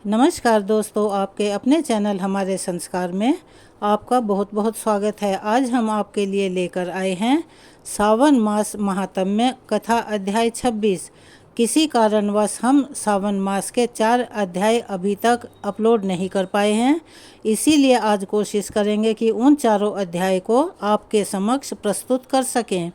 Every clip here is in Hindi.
नमस्कार दोस्तों, आपके अपने चैनल हमारे संस्कार में आपका बहुत बहुत स्वागत है। आज हम आपके लिए लेकर आए हैं सावन मास महात्म्य कथा अध्याय 26। किसी कारणवश हम सावन मास के 4 अध्याय अभी तक अपलोड नहीं कर पाए हैं, इसीलिए आज कोशिश करेंगे कि उन चारों अध्याय को आपके समक्ष प्रस्तुत कर सकें।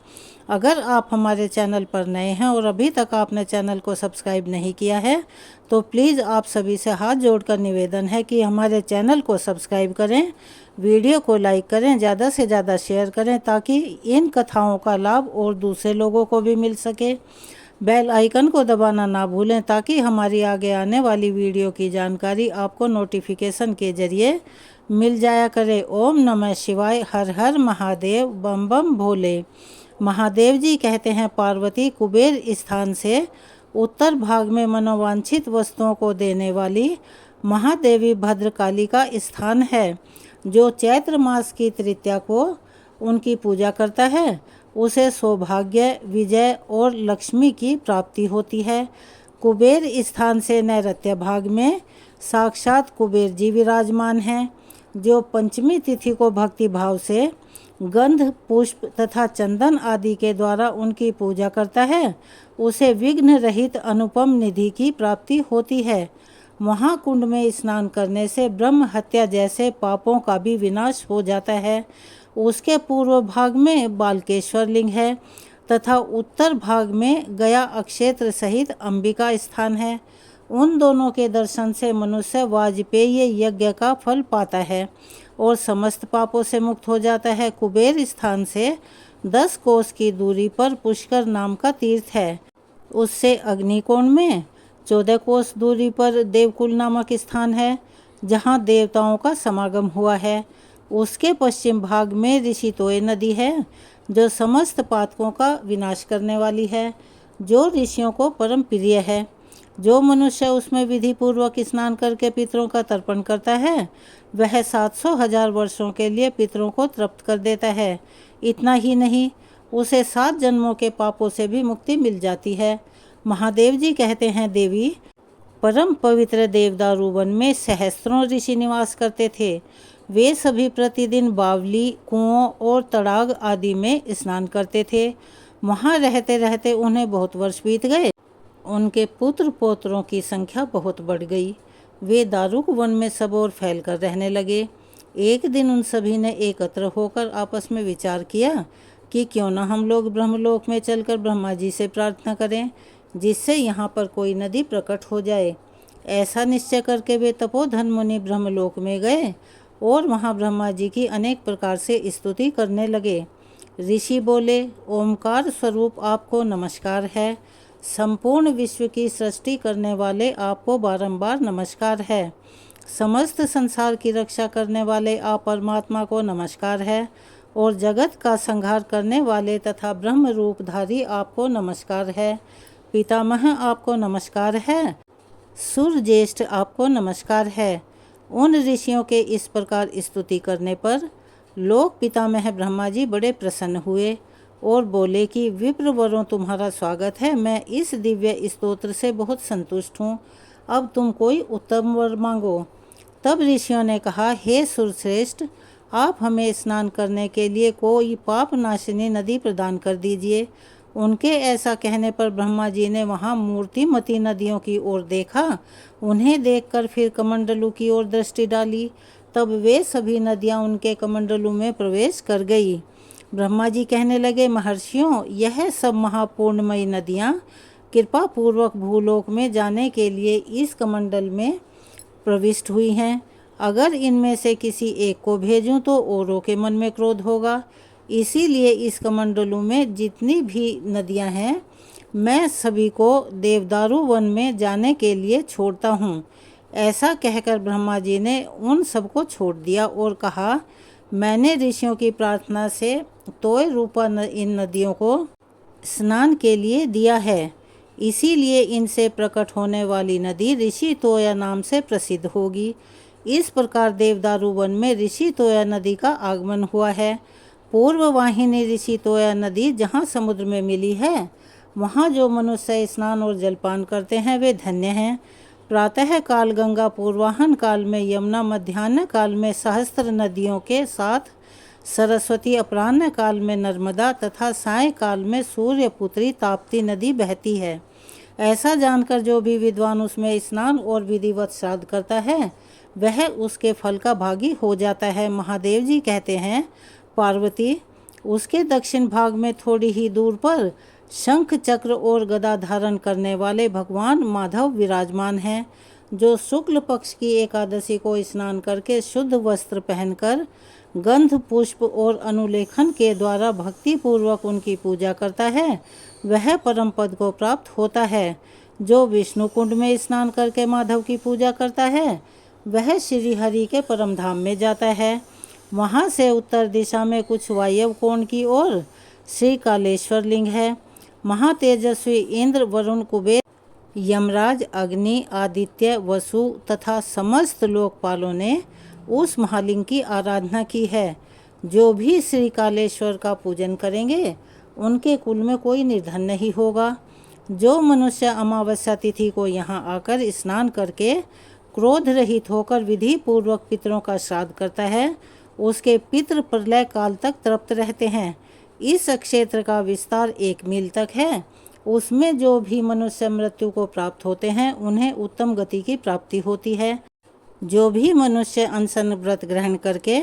अगर आप हमारे चैनल पर नए हैं और अभी तक आपने चैनल को सब्सक्राइब नहीं किया है तो प्लीज़ आप सभी से हाथ जोड़कर निवेदन है कि हमारे चैनल को सब्सक्राइब करें, वीडियो को लाइक करें, ज़्यादा से ज़्यादा शेयर करें ताकि इन कथाओं का लाभ और दूसरे लोगों को भी मिल सके। बेल आइकन को दबाना ना भूलें ताकि हमारी आगे आने वाली वीडियो की जानकारी आपको नोटिफिकेशन के जरिए मिल जाया करे। ओम नमः शिवाय, हर हर महादेव, बम बम भोले। महादेव जी कहते हैं, पार्वती कुबेर स्थान से उत्तर भाग में मनोवांछित वस्तुओं को देने वाली महादेवी भद्रकाली का स्थान है। जो चैत्र मास की तृतीया को उनकी पूजा करता है उसे सौभाग्य, विजय और लक्ष्मी की प्राप्ति होती है। कुबेर स्थान से नैऋत्य भाग में साक्षात कुबेर जी विराजमान हैं। जो पंचमी तिथि को भक्ति भाव से गंध, पुष्प तथा चंदन आदि के द्वारा उनकी पूजा करता है उसे विघ्न रहित अनुपम निधि की प्राप्ति होती है। महाकुंड में स्नान करने से ब्रह्म हत्या जैसे पापों का भी विनाश हो जाता है। उसके पूर्व भाग में बालकेश्वर लिंग है तथा उत्तर भाग में गया अक्षेत्र सहित अंबिका स्थान है। उन दोनों के दर्शन से मनुष्य वाजपेयी यज्ञ का फल पाता है और समस्त पापों से मुक्त हो जाता है। कुबेर स्थान से 10 कोस की दूरी पर पुष्कर नाम का तीर्थ है। उससे अग्निकोण में 14 कोस दूरी पर देवकुल नामक स्थान है जहाँ देवताओं का समागम हुआ है। उसके पश्चिम भाग में ऋषितोय नदी है जो समस्त पातकों का विनाश करने वाली है, जो ऋषियों को परम प्रिय है। जो मनुष्य उसमें विधि पूर्वक स्नान करके पितरों का तर्पण करता है वह 700,000 वर्षों के लिए पितरों को तृप्त कर देता है। इतना ही नहीं, उसे 7 जन्मों के पापों से भी मुक्ति मिल जाती है। महादेव जी कहते हैं, देवी, परम पवित्र देवदारू वन में सहस्त्रों ऋषि निवास करते थे। वे सभी प्रतिदिन बावली, कुओं और तड़ाग आदि में स्नान करते थे। वहाँ रहते रहते उन्हें बहुत वर्ष बीत गए। उनके पुत्र पौत्रों की संख्या बहुत बढ़ गई। वे दारुक वन में सब ओर फैल कर रहने लगे। एक दिन उन सभी ने एकत्र होकर आपस में विचार किया कि क्यों न हम लोग ब्रह्मलोक में चलकर ब्रह्मा जी से प्रार्थना करें जिससे यहाँ पर कोई नदी प्रकट हो जाए। ऐसा निश्चय करके वे तपोधन मुनि ब्रह्मलोक में गए और वहाँ ब्रह्मा जी की अनेक प्रकार से स्तुति करने लगे। ऋषि बोले, ओमकार स्वरूप आपको नमस्कार है। संपूर्ण विश्व की सृष्टि करने वाले आपको बारंबार नमस्कार है। समस्त संसार की रक्षा करने वाले आप परमात्मा को नमस्कार है और जगत का संहार करने वाले तथा ब्रह्म रूपधारी आपको नमस्कार है। पितामह आपको नमस्कार है। सूर्य ज्येष्ठ आपको नमस्कार है। उन ऋषियों के इस प्रकार स्तुति करने पर लोक पितामह ब्रह्मा जी बड़े प्रसन्न हुए और बोले कि विप्रवरों, तुम्हारा स्वागत है। मैं इस दिव्य स्तोत्र से बहुत संतुष्ट हूँ। अब तुम कोई उत्तम वर मांगो। तब ऋषियों ने कहा, हे सुरश्रेष्ठ, आप हमें स्नान करने के लिए कोई पाप नाशिनी नदी प्रदान कर दीजिए। उनके ऐसा कहने पर ब्रह्मा जी ने वहाँ मूर्तिमती नदियों की ओर देखा। उन्हें देखकर फिर कमंडलू की ओर दृष्टि डाली। तब वे सभी नदियाँ उनके कमंडलू में प्रवेश कर गई। ब्रह्मा जी कहने लगे, महर्षियों, यह सब महापूर्णमयी नदियाँ कृपा पूर्वक भूलोक में जाने के लिए इस कमंडल में प्रविष्ट हुई हैं। अगर इनमें से किसी एक को भेजूं तो औरों के मन में क्रोध होगा। इसीलिए इस कमंडलू में जितनी भी नदियां हैं मैं सभी को देवदारू वन में जाने के लिए छोड़ता हूँ। ऐसा कहकर ब्रह्मा जी ने उन सबको छोड़ दिया और कहा, मैंने ऋषियों की प्रार्थना से तोय रूपा इन नदियों को स्नान के लिए दिया है। इसीलिए इनसे प्रकट होने वाली नदी ऋषि तोया नाम से प्रसिद्ध होगी। इस प्रकार देवदारू वन में ऋषि तोया नदी का आगमन हुआ है। पूर्व वाहिनी ऋषि तोया नदी जहाँ समुद्र में मिली है वहाँ जो मनुष्य स्नान और जलपान करते हैं वे धन्य हैं। प्रातः काल गंगा, पूर्वाह्न काल में यमुना, मध्याह्न काल में सहस्त्र नदियों के साथ सरस्वती, अपराह्न काल में नर्मदा तथा साय काल में सूर्य पुत्री ताप्ती नदी बहती है। ऐसा जानकर जो भी विद्वान उसमें स्नान और विधिवत श्राद्ध करता है वह उसके फल का भागी हो जाता है। महादेव जी कहते हैं, पार्वती, उसके दक्षिण भाग में थोड़ी ही दूर पर शंख, चक्र और गदा धारण करने वाले भगवान माधव विराजमान हैं, जो शुक्ल पक्ष की एकादशी को स्नान करके शुद्ध वस्त्र पहनकर गंध, पुष्प और अनुलेखन के द्वारा भक्ति पूर्वक उनकी पूजा करता है वह परम पद को प्राप्त होता है। जो विष्णु कुंड में स्नान करके माधव की पूजा करता है वह श्री हरि के परम धाम में जाता है। वहाँ से उत्तर दिशा में कुछ वायव्य कोण की ओर श्री कालेश्वर लिंग है। महातेजस्वी इंद्र, वरुण, कुबेर, यमराज, अग्नि, आदित्य, वसु तथा समस्त लोकपालों ने उस महालिंग की आराधना की है। जो भी श्री कालेश्वर का पूजन करेंगे उनके कुल में कोई निर्धन नहीं होगा। जो मनुष्य अमावस्या तिथि को यहाँ आकर स्नान करके क्रोध रहित होकर विधि पूर्वक पितरों का श्राद्ध करता है उसके पितृ प्रलय काल तक तृप्त रहते हैं। इस क्षेत्र का विस्तार 1 मील तक है। उसमें जो भी मनुष्य मृत्यु को प्राप्त होते हैं उन्हें उत्तम गति की प्राप्ति होती है। जो भी मनुष्य अनशन व्रत ग्रहण करके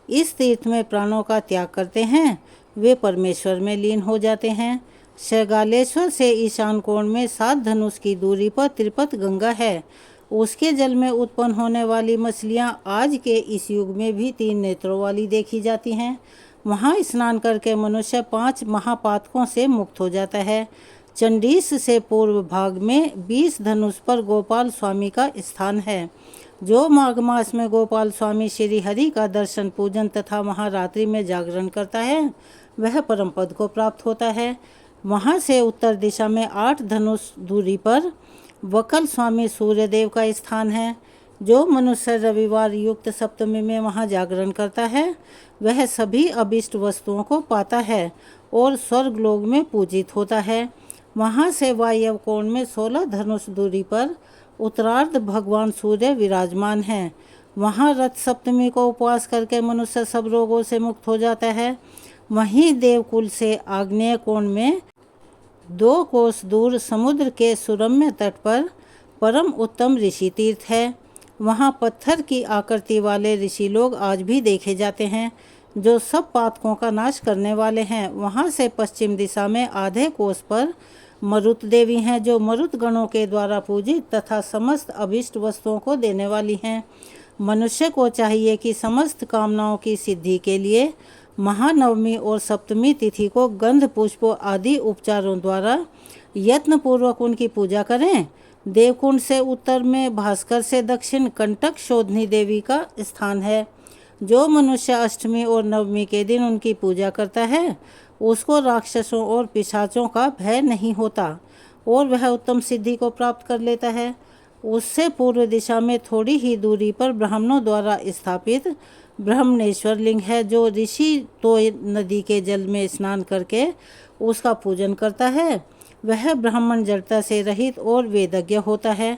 इस तीर्थ में प्राणों का त्याग करते हैं वे परमेश्वर में लीन हो जाते हैं। शैगालेश्वर से ईशान कोण में 7 धनुष की दूरी पर त्रिपत गंगा है। उसके जल में उत्पन्न होने वाली मछलियां आज के इस युग में भी 3 नेत्रों वाली देखी जाती हैं। वहां स्नान करके मनुष्य 5 महापातकों से मुक्त हो जाता है। चंडीस से पूर्व भाग में 20 धनुष पर गोपाल स्वामी का स्थान है। जो माघ मास में गोपाल स्वामी श्री हरि का दर्शन, पूजन तथा महारात्रि में जागरण करता है वह परम पद को प्राप्त होता है। वहाँ से उत्तर दिशा में 8 धनुष दूरी पर वकल स्वामी सूर्यदेव का स्थान है। जो मनुष्य रविवार युक्त सप्तमी में वहाँ जागरण करता है वह सभी अभिष्ट वस्तुओं को पाता है और स्वर्गलोक में पूजित होता है। वहाँ से वायव्य कोण में 16 धनुष दूरी पर उत्तरार्ध भगवान सूर्य विराजमान हैं। वहाँ रथ सप्तमी को उपवास करके मनुष्य सब रोगों से मुक्त हो जाता है। वहीं देवकुल से आग्नेय कोण में 2 कोस दूर समुद्र के सुरम्य तट पर परम उत्तम ऋषि तीर्थ है। वहाँ पत्थर की आकृति वाले ऋषि लोग आज भी देखे जाते हैं जो सब पातकों का नाश करने वाले हैं। वहाँ से पश्चिम दिशा में आधे कोस पर मरुत देवी हैं जो मरुत गणों के द्वारा पूजित तथा समस्त अभिष्ट वस्तुओं को देने वाली हैं। मनुष्य को चाहिए कि समस्त कामनाओं की सिद्धि के लिए महानवमी और सप्तमी तिथि को गंध, पुष्प आदि उपचारों द्वारा यत्न पूर्वक उनकी पूजा करें। देवकुंड से उत्तर में, भास्कर से दक्षिण कंटक शोधनी देवी का स्थान है। जो मनुष्य अष्टमी और नवमी के दिन उनकी पूजा करता है उसको राक्षसों और पिशाचों का भय नहीं होता और वह उत्तम सिद्धि को प्राप्त कर लेता है। उससे पूर्व दिशा में थोड़ी ही दूरी पर ब्राह्मणों द्वारा स्थापित ब्रह्मणेश्वर लिंग है। जो ऋषि तो नदी के जल में स्नान करके उसका पूजन करता है वह ब्राह्मण जड़ता से रहित और वेदज्ञ होता है।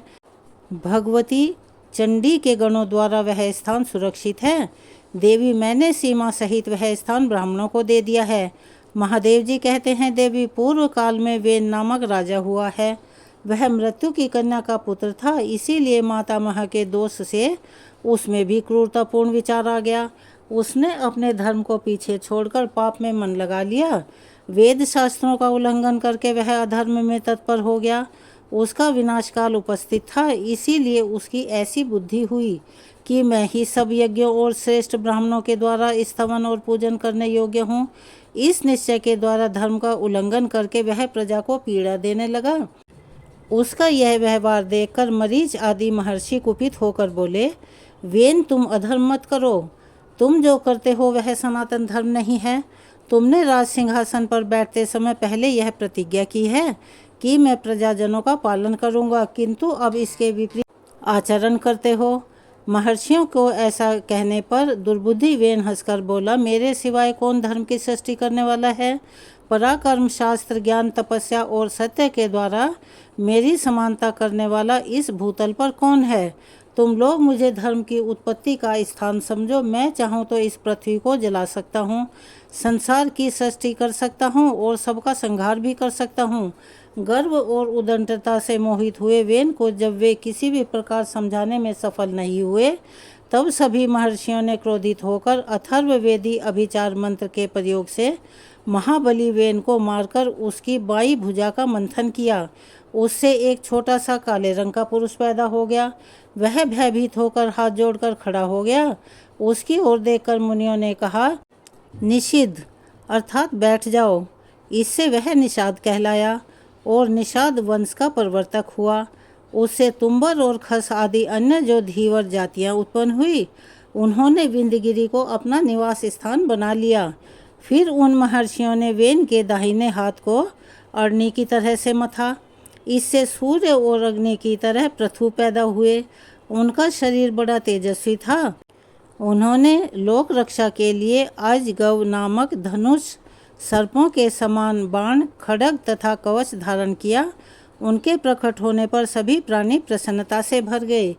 भगवती चंडी के गणों द्वारा वह स्थान सुरक्षित है। देवी, मैंने सीमा सहित वह स्थान ब्राह्मणों को दे दिया है। महादेव जी कहते हैं, देवी, पूर्व काल में वेन नामक राजा हुआ है। वह मृत्यु की कन्या का पुत्र था, इसीलिए मातामह के दोष से उसमें भी क्रूरतापूर्ण विचार आ गया। उसने अपने धर्म को पीछे छोड़कर पाप में मन लगा लिया। वेद शास्त्रों का उल्लंघन करके वह अधर्म में तत्पर हो गया। उसका विनाश काल उपस्थित था, इसीलिए उसकी ऐसी बुद्धि हुई कि मैं ही सब यज्ञों और श्रेष्ठ ब्राह्मणों के द्वारा स्तवन और पूजन करने योग्य हूँ। इस निश्चय के द्वारा धर्म का उल्लंघन करके वह प्रजा को पीड़ा देने लगा। उसका यह व्यवहार देखकर मरीच आदि महर्षि कुपित होकर बोले, वेन, तुम अधर्म मत करो। तुम जो करते हो वह सनातन धर्म नहीं है। तुमने राज सिंहासन पर बैठते समय पहले यह प्रतिज्ञा की है कि मैं प्रजाजनों का पालन करूंगा, किंतु अब इसके विपरीत आचरण करते हो। महर्षियों को ऐसा कहने पर दुर्बुद्धि वेन हंसकर बोला, मेरे सिवाय कौन धर्म की सृष्टि करने वाला है। पराक्रम, शास्त्र, ज्ञान, तपस्या और सत्य के द्वारा मेरी समानता करने वाला इस भूतल पर कौन है? तुम लोग मुझे धर्म की उत्पत्ति का स्थान समझो। मैं चाहूँ तो इस पृथ्वी को जला सकता हूँ, संसार की सृष्टि कर सकता हूँ और सबका संहार भी कर सकता हूँ। गर्व और उद्दंडता से मोहित हुए वेन को जब वे किसी भी प्रकार समझाने में सफल नहीं हुए, तब सभी महर्षियों ने क्रोधित होकर अथर्ववेदी अभिचार मंत्र के प्रयोग से महाबली वेन को मारकर उसकी बाई भुजा का मंथन किया। उससे एक छोटा सा काले रंग का पुरुष पैदा हो गया। वह भयभीत होकर हाथ जोड़कर खड़ा हो गया। उसकी ओर देखकर मुनियों ने कहा, निषिद्ध अर्थात बैठ जाओ। इससे वह निषाद कहलाया और निषाद वंश का प्रवर्तक हुआ। उससे तुम्बर और खस आदि अन्य जो धीवर जातियां उत्पन्न हुई, उन्होंने विंध्यगिरि को अपना निवास स्थान बना लिया। फिर उन महर्षियों ने वेन के दाहिने हाथ को अग्नि की तरह से मथा। इससे सूर्य और अग्नि की तरह पृथु पैदा हुए। उनका शरीर बड़ा तेजस्वी था। उन्होंने लोक रक्षा के लिए अजगव नामक धनुष, सर्पों के समान बाण, खड्ग तथा कवच धारण किया। उनके प्रकट होने पर सभी प्राणी प्रसन्नता से भर गए।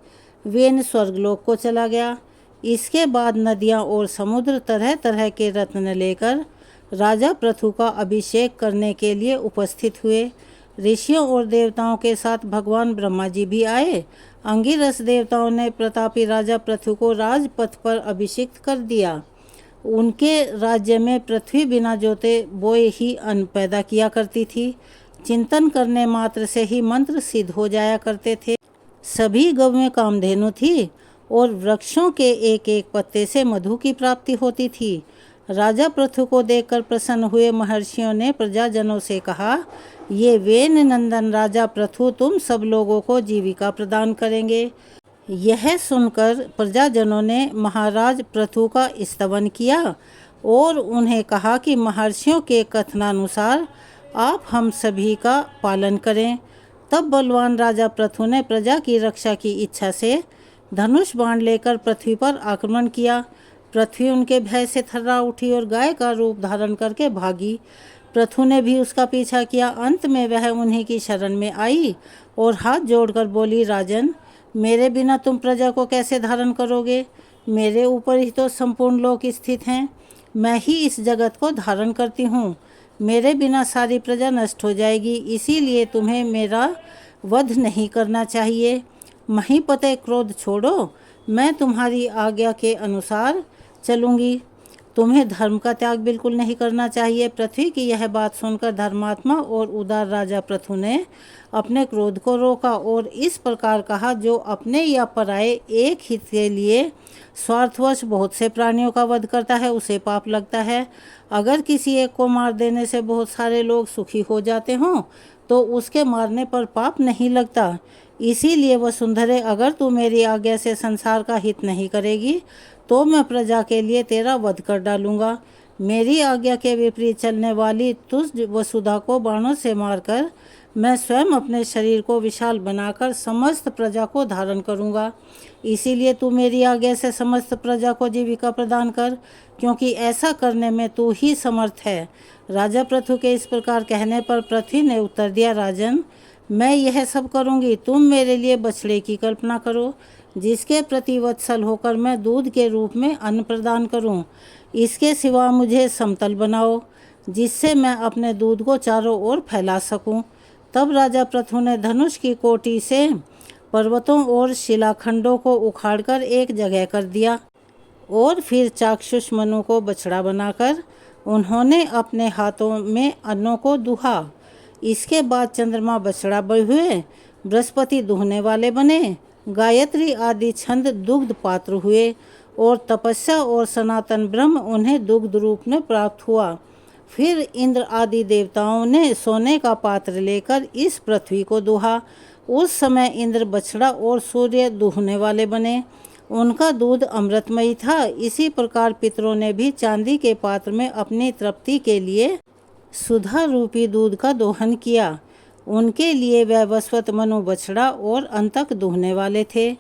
वेन स्वर्गलोक को चला गया। इसके बाद नदियां और समुद्र तरह तरह के रत्न लेकर राजा पृथु का अभिषेक करने के लिए उपस्थित हुए। ऋषियों और देवताओं के साथ भगवान ब्रह्मा जी भी आए। अंगिरस देवताओं ने प्रतापी राजा पृथु को राजपथ पर अभिषिक्त कर दिया। उनके राज्य में पृथ्वी बिना जोते बोए ही अन्न पैदा किया करती थी। चिंतन करने मात्र से ही मंत्र सिद्ध हो जाया करते थे। सभी गौवें कामधेनु थी और वृक्षों के एक एक पत्ते से मधु की प्राप्ति होती थी। राजा पृथु को देखकर प्रसन्न हुए महर्षियों ने प्रजाजनों से कहा, ये वेन नंदन राजा पृथु तुम सब लोगों को जीविका प्रदान करेंगे। यह सुनकर प्रजाजनों ने महाराज पृथु का स्तवन किया और उन्हें कहा कि महर्षियों के कथनानुसार आप हम सभी का पालन करें। तब बलवान राजा पृथु ने प्रजा की रक्षा की इच्छा से धनुष बाण लेकर पृथ्वी पर आक्रमण किया। पृथ्वी उनके भय से थर्रा उठी और गाय का रूप धारण करके भागी। पृथु ने भी उसका पीछा किया। अंत में वह उन्हीं की शरण में आई और हाथ जोड़कर बोली, राजन, मेरे बिना तुम प्रजा को कैसे धारण करोगे? मेरे ऊपर ही तो संपूर्ण लोक स्थित हैं। मैं ही इस जगत को धारण करती हूँ। मेरे बिना सारी प्रजा नष्ट हो जाएगी। इसीलिए तुम्हें मेरा वध नहीं करना चाहिए। महीपते क्रोध छोड़ो, मैं तुम्हारी आज्ञा के अनुसार चलूँगी। तुम्हें धर्म का त्याग बिल्कुल नहीं करना चाहिए। पृथ्वी की यह बात सुनकर धर्मात्मा और उदार राजा पृथु ने अपने क्रोध को रोका और इस प्रकार कहा, जो अपने या पराये एक हित के लिए स्वार्थवश बहुत से प्राणियों का वध करता है, उसे पाप लगता है। अगर किसी एक को मार देने से बहुत सारे लोग सुखी हो जाते हों, तो उसके मारने पर पाप नहीं लगता। इसीलिए वसुंधरे, अगर तू मेरी आज्ञा से संसार का हित नहीं करेगी, तो मैं प्रजा के लिए तेरा वध कर डालूंगा। मेरी आज्ञा के विपरीत चलने वाली तुझ वसुधा को बाणों से मारकर मैं स्वयं अपने शरीर को विशाल बनाकर समस्त प्रजा को धारण करूंगा। इसीलिए तू मेरी आज्ञा से समस्त प्रजा को जीविका प्रदान कर, क्योंकि ऐसा करने में तू ही समर्थ है। राजा पृथु के इस प्रकार कहने पर पृथ्वी ने उत्तर दिया, राजन, मैं यह सब करूंगी। तुम मेरे लिए बछड़े की कल्पना करो, जिसके प्रति वत्सल होकर मैं दूध के रूप में अन्न प्रदान करूं। इसके सिवा मुझे समतल बनाओ, जिससे मैं अपने दूध को चारों ओर फैला सकूं। तब राजा पृथु ने धनुष की कोटि से पर्वतों और शिलाखंडों को उखाड़कर एक जगह कर दिया और फिर चाक्षुष मनु को बछड़ा बनाकर उन्होंने अपने हाथों में अन्नों को दुहा। इसके बाद चंद्रमा बछड़ा हुए, बृहस्पति दुहने वाले बने, गायत्री आदि छंद दुग्ध पात्र हुए और तपस्या और सनातन ब्रह्म उन्हें दुग्ध रूप में प्राप्त हुआ। फिर इंद्र आदि देवताओं ने सोने का पात्र लेकर इस पृथ्वी को दुहा। उस समय इंद्र बछड़ा और सूर्य दुहने वाले बने। उनका दूध अमृतमयी था। इसी प्रकार पितरों ने भी चांदी के पात्र में अपनी तृप्ति के लिए सुधा रूपी दूध का दोहन किया। उनके लिए वैवस्वत मनु बछड़ा और अंतक दुहने वाले थे।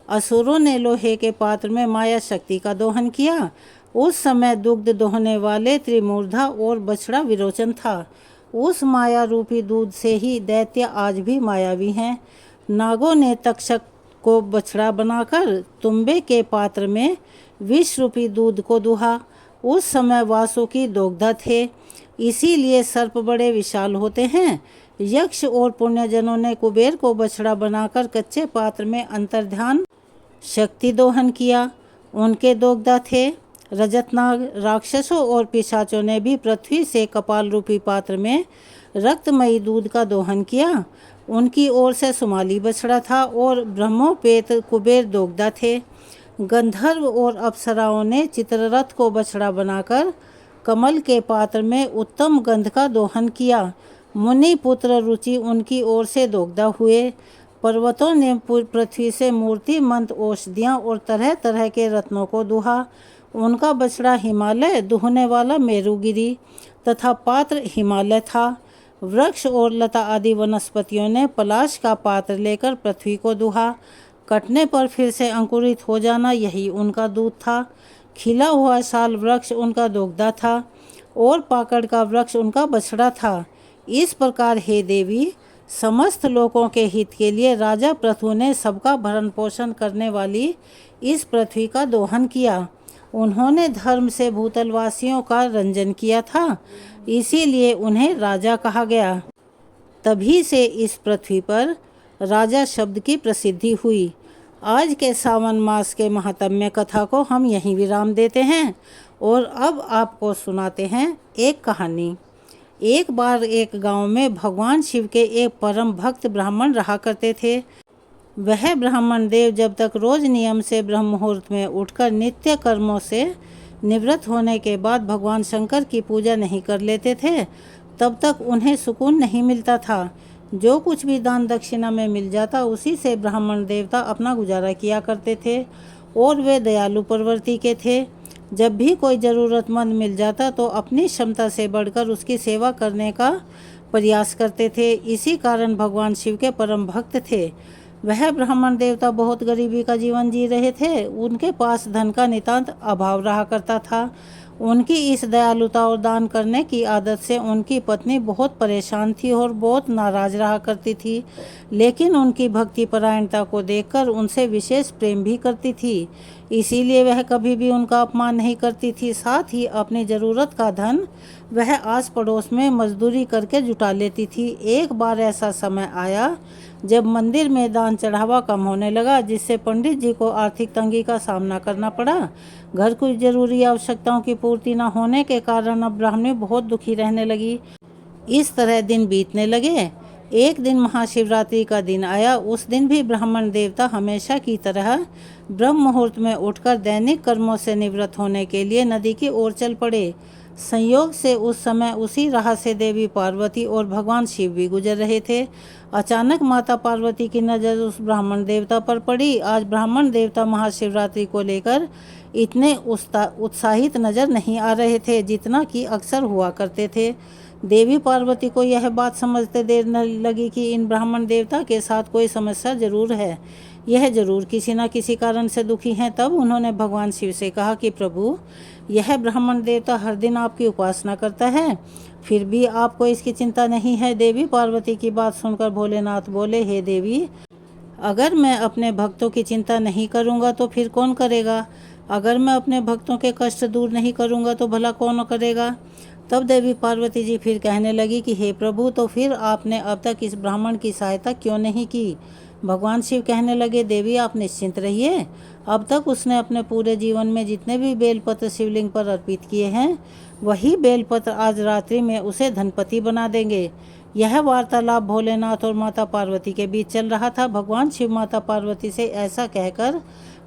असुरों ने लोहे के पात्र में माया शक्ति का दोहन किया। उस समय दुग्ध दोहने वाले त्रिमूर्धा और बछड़ा विरोचन था। उस माया रूपी दूध से ही दैत्य आज भी मायावी हैं। नागों ने तक्षक को बछड़ा बनाकर तुम्बे के पात्र में विष रूपी दूध को दुहा। उस समय वासुकी दोग्धा थे, इसीलिए सर्प बड़े विशाल होते हैं। यक्ष और पुण्यजनों ने कुबेर को बछड़ा बनाकर कच्चे पात्र में अंतर्ध्यान शक्ति दोहन किया। उनके दोग्धा थे। रजतनाग, राक्षसों और पिशाचों ने भी पृथ्वी से कपाल रूपी पात्र में रक्तमयी दूध का दोहन किया। उनकी ओर से सुमाली बछड़ा था और ब्रह्मोपेत कुबेर दोग्धा थे। गंधर्व और अप्सराओं ने चित्ररथ को बछड़ा बनाकर कमल के पात्र में उत्तम गंध का दोहन किया। मुनि पुत्र रुचि उनकी ओर से दोग्धा हुए। पर्वतों ने पृथ्वी से मूर्तिमंत औषधियाँ और तरह तरह के रत्नों को दुहा। उनका बछड़ा हिमालय दुहने वाला मेरुगिरी तथा पात्र हिमालय था। वृक्ष और लता आदि वनस्पतियों ने पलाश का पात्र लेकर पृथ्वी को दुहा। कटने पर फिर से अंकुरित हो जाना यही उनका दूध था। खिला हुआ साल वृक्ष उनका दोग्धा था और पाकड़ का वृक्ष उनका बछड़ा था। इस प्रकार हे देवी, समस्त लोगों के हित के लिए राजा पृथु ने सबका भरण पोषण करने वाली इस पृथ्वी का दोहन किया। उन्होंने धर्म से भूतलवासियों का रंजन किया था, इसीलिए उन्हें राजा कहा गया। तभी से इस पृथ्वी पर राजा शब्द की प्रसिद्धि हुई। आज के सावन मास के महात्म्य कथा को हम यहीं विराम देते हैं और अब आपको सुनाते हैं एक कहानी। एक बार एक गांव में भगवान शिव के एक परम भक्त ब्राह्मण रहा करते थे। वह ब्राह्मण देव जब तक रोज नियम से ब्रह्म मुहूर्त में उठकर नित्य कर्मों से निवृत्त होने के बाद भगवान शंकर की पूजा नहीं कर लेते थे, तब तक उन्हें सुकून नहीं मिलता था। जो कुछ भी दान दक्षिणा में मिल जाता उसी से ब्राह्मण देवता अपना गुजारा किया करते थे और वे दयालु प्रवृत्ति के थे। जब भी कोई ज़रूरतमंद मिल जाता तो अपनी क्षमता से बढ़कर उसकी सेवा करने का प्रयास करते थे। इसी कारण भगवान शिव के परम भक्त थे। वह ब्राह्मण देवता बहुत गरीबी का जीवन जी रहे थे। उनके पास धन का नितांत अभाव रहा करता था। उनकी इस दयालुता और दान करने की आदत से उनकी पत्नी बहुत परेशान थी और बहुत नाराज रहा करती थी, लेकिन उनकी भक्ति परायणता को देखकर उनसे विशेष प्रेम भी करती थी। इसीलिए वह कभी भी उनका अपमान नहीं करती थी। साथ ही अपनी ज़रूरत का धन वह आस पड़ोस में मजदूरी करके जुटा लेती थी। एक बार ऐसा समय आया जब मंदिर में दान चढ़ावा कम होने लगा, जिससे पंडित जी को आर्थिक तंगी का सामना करना पड़ा। घर की जरूरी आवश्यकताओं की पूर्ति न होने के कारण अब ब्राह्मणी बहुत दुखी रहने लगी। इस तरह दिन बीतने लगे। एक दिन महाशिवरात्रि का दिन आया। उस दिन भी ब्राह्मण देवता हमेशा की तरह ब्रह्म मुहूर्त में उठकर दैनिक कर्मों से निवृत्त होने के लिए नदी की ओर चल पड़े। संयोग से उस समय उसी राह से देवी पार्वती और भगवान शिव भी गुजर रहे थे। अचानक माता पार्वती की नज़र उस ब्राह्मण देवता पर पड़ी। आज ब्राह्मण देवता महाशिवरात्रि को लेकर इतने उत्साहित नज़र नहीं आ रहे थे जितना कि अक्सर हुआ करते थे। देवी पार्वती को यह बात समझते देर न लगी कि इन ब्राह्मण देवता के साथ कोई समस्या जरूर है। यह जरूर किसी न किसी कारण से दुखी हैं। तब उन्होंने भगवान शिव से कहा कि प्रभु, यह ब्राह्मण देवता हर दिन आपकी उपासना करता है, फिर भी आपको इसकी चिंता नहीं है। देवी पार्वती की बात सुनकर भोलेनाथ बोले, हे देवी, अगर मैं अपने भक्तों की चिंता नहीं करूँगा तो फिर कौन करेगा? अगर मैं अपने भक्तों के कष्ट दूर नहीं करूँगा तो भला कौन करेगा? तब देवी पार्वती जी फिर कहने लगी कि हे प्रभु, तो फिर आपने अब तक इस ब्राह्मण की सहायता क्यों नहीं की? भगवान शिव कहने लगे, देवी आप निश्चिंत रहिए। अब तक उसने अपने पूरे जीवन में जितने भी बेलपत्र शिवलिंग पर अर्पित किए हैं, वही बेलपत्र आज रात्रि में उसे धनपति बना देंगे। यह वार्तालाप भोलेनाथ और माता पार्वती के बीच चल रहा था। भगवान शिव माता पार्वती से ऐसा कहकर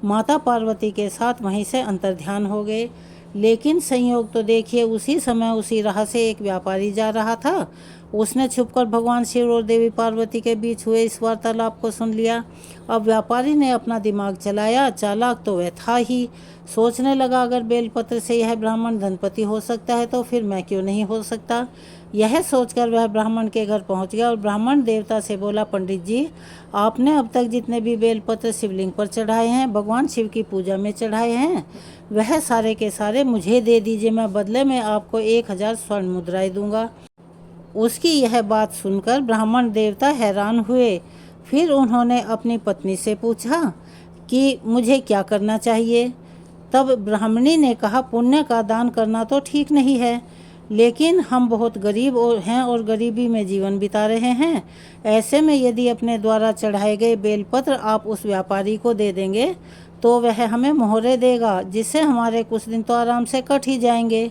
माता पार्वती के साथ वहीं से अंतर्ध्यान हो गए। लेकिन संयोग तो देखिए, उसी समय उसी राह से एक व्यापारी जा रहा था। उसने छुपकर भगवान शिव और देवी पार्वती के बीच हुए इस वार्तालाप को सुन लिया। अब व्यापारी ने अपना दिमाग चलाया। चालाक तो वह था ही। सोचने लगा, अगर बेलपत्र से यह ब्राह्मण धनपति हो सकता है तो फिर मैं क्यों नहीं हो सकता। यह सोचकर वह ब्राह्मण के घर पहुंच गया और ब्राह्मण देवता से बोला, पंडित जी, आपने अब तक जितने भी बेलपत्र शिवलिंग पर चढ़ाए हैं, भगवान शिव की पूजा में चढ़ाए हैं, वह सारे के सारे मुझे दे दीजिए। मैं बदले में आपको 1000 स्वर्ण मुद्राएं दूंगा। उसकी यह बात सुनकर ब्राह्मण देवता हैरान हुए। फिर उन्होंने अपनी पत्नी से पूछा कि मुझे क्या करना चाहिए। तब ब्राह्मणी ने कहा, पुण्य का दान करना तो ठीक नहीं है, लेकिन हम बहुत गरीब हैं और गरीबी में जीवन बिता रहे हैं। ऐसे में यदि अपने द्वारा चढ़ाए गए बेलपत्र आप उस व्यापारी को दे देंगे तो वह हमें मोहरे देगा, जिससे हमारे कुछ दिन तो आराम से कट ही जाएंगे।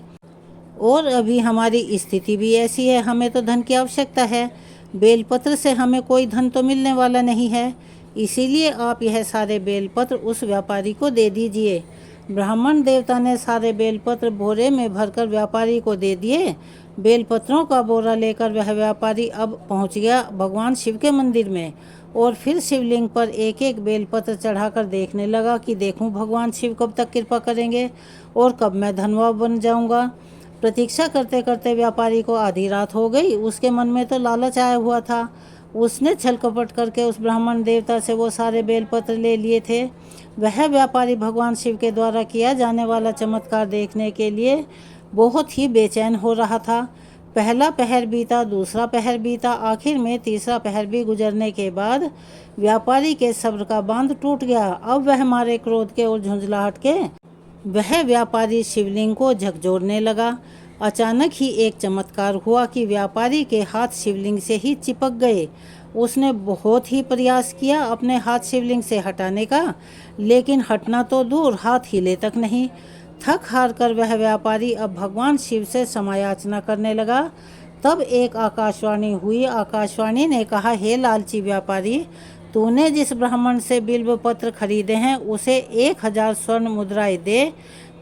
और अभी हमारी स्थिति भी ऐसी है, हमें तो धन की आवश्यकता है। बेलपत्र से हमें कोई धन तो मिलने वाला नहीं है, इसीलिए आप यह सारे बेलपत्र उस व्यापारी को दे दीजिए। ब्राह्मण देवता ने सारे बेलपत्र बोरे में भरकर व्यापारी को दे दिए। बेलपत्रों का बोरा लेकर वह व्यापारी अब पहुंच गया भगवान शिव के मंदिर में और फिर शिवलिंग पर एक एक बेलपत्र चढ़ाकर देखने लगा कि देखूं भगवान शिव कब तक कृपा करेंगे और कब मैं धनवान बन जाऊंगा। प्रतीक्षा करते करते व्यापारी को आधी रात हो गई। उसके मन में तो लालच आया हुआ था। उसने छल कपट करके उस ब्राह्मण देवता से वो सारे बेलपत्र ले लिए थे। वह व्यापारी भगवान शिव के द्वारा किया जाने वाला चमत्कार देखने के लिए बहुत ही बेचैन हो रहा था। पहला पहर बीता, दूसरा पहर बीता, आखिर में तीसरा पहर भी गुजरने के बाद व्यापारी के सब्र का बांध टूट गया। अब वह मारे क्रोध के और झुंझलाहट के वह व्यापारी शिवलिंग को झकझोरने लगा। अचानक ही एक चमत्कार हुआ कि व्यापारी के हाथ शिवलिंग से ही चिपक गए। उसने बहुत ही प्रयास किया अपने हाथ शिवलिंग से हटाने का, लेकिन हटना तो दूर, हाथ हिले तक नहीं। थक हार कर वह व्यापारी अब भगवान शिव से समायाचना करने लगा। तब एक आकाशवाणी हुई। आकाशवाणी ने कहा, हे लालची व्यापारी, तूने जिस ब्राह्मण से बिल्व पत्र खरीदे हैं उसे 1000 स्वर्ण मुद्राएं दे,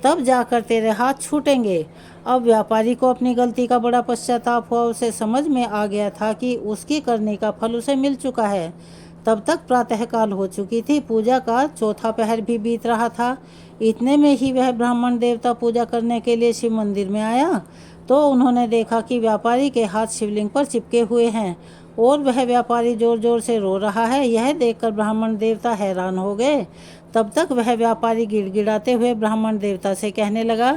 तब जाकर तेरे हाथ छूटेंगे। अब व्यापारी को अपनी गलती का बड़ा पश्चाताप हुआ। उसे समझ में आ गया था कि उसकी करने का फल उसे मिल चुका है। तब तक प्रातःकाल हो चुकी थी। पूजा का चौथा पहर भी बीत रहा था। इतने में ही वह ब्राह्मण देवता पूजा करने के लिए शिव मंदिर में आया तो उन्होंने देखा कि व्यापारी के हाथ शिवलिंग पर चिपके हुए हैं और वह व्यापारी जोर जोर से रो रहा है। यह देखकर ब्राह्मण देवता हैरान हो गए। तब तक वह व्यापारी गिड़गिड़ाते हुए ब्राह्मण देवता से कहने लगा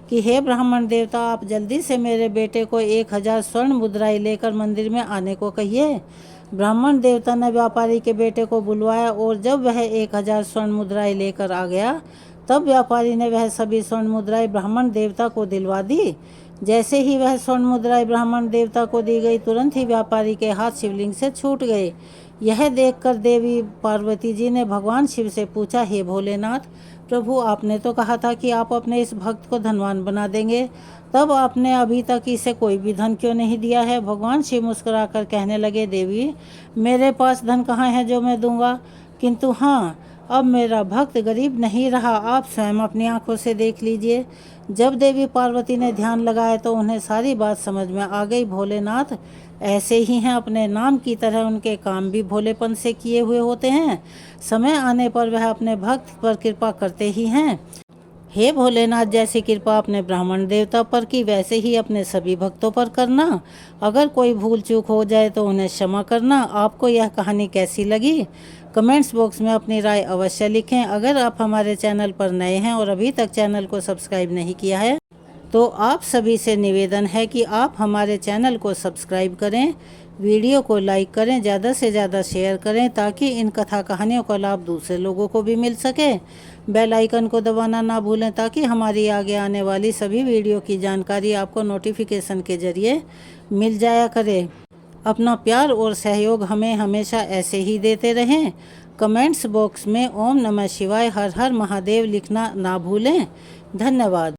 कि हे ब्राह्मण देवता, आप जल्दी से मेरे बेटे को 1000 स्वर्ण मुद्राएं लेकर मंदिर में आने को कहिए। ब्राह्मण देवता ने व्यापारी के बेटे को बुलवाया और जब वह 1000 स्वर्ण मुद्राएं लेकर आ गया तब व्यापारी ने वह सभी स्वर्ण मुद्राएं ब्राह्मण देवता को दिलवा दी। जैसे ही वह स्वर्ण मुद्राएं ब्राह्मण देवता को दी गई, तुरंत ही व्यापारी के हाथ शिवलिंग से छूट गए। यह देखकर देवी पार्वती जी ने भगवान शिव से पूछा, हे भोलेनाथ प्रभु, आपने तो कहा था कि आप अपने इस भक्त को धनवान बना देंगे, तब आपने अभी तक इसे कोई भी धन क्यों नहीं दिया है। भगवान शिव मुस्कुराकर कहने लगे, देवी, मेरे पास धन कहाँ है जो मैं दूंगा, किंतु हाँ, अब मेरा भक्त गरीब नहीं रहा, आप स्वयं अपनी आंखों से देख लीजिए। जब देवी पार्वती ने ध्यान लगाया तो उन्हें सारी बात समझ में आ गई। भोलेनाथ ऐसे ही हैं, अपने नाम की तरह उनके काम भी भोलेपन से किए हुए होते हैं। समय आने पर वह अपने भक्त पर कृपा करते ही हैं। हे भोलेनाथ, जैसी कृपा अपने ब्राह्मण देवता पर की, वैसे ही अपने सभी भक्तों पर करना। अगर कोई भूल चूक हो जाए तो उन्हें क्षमा करना। आपको यह कहानी कैसी लगी, कमेंट्स बॉक्स में अपनी राय अवश्य लिखें। अगर आप हमारे चैनल पर नए हैं और अभी तक चैनल को सब्सक्राइब नहीं किया है तो आप सभी से निवेदन है कि आप हमारे चैनल को सब्सक्राइब करें, वीडियो को लाइक करें, ज़्यादा से ज़्यादा शेयर करें ताकि इन कथा कहानियों का लाभ दूसरे लोगों को भी मिल सके। बेल आइकन को दबाना ना भूलें ताकि हमारी आगे आने वाली सभी वीडियो की जानकारी आपको नोटिफिकेशन के ज़रिए मिल जाया करे। अपना प्यार और सहयोग हमें हमेशा ऐसे ही देते रहें। कमेंट्स बॉक्स में ओम नमः शिवाय, हर हर महादेव लिखना ना भूलें। धन्यवाद।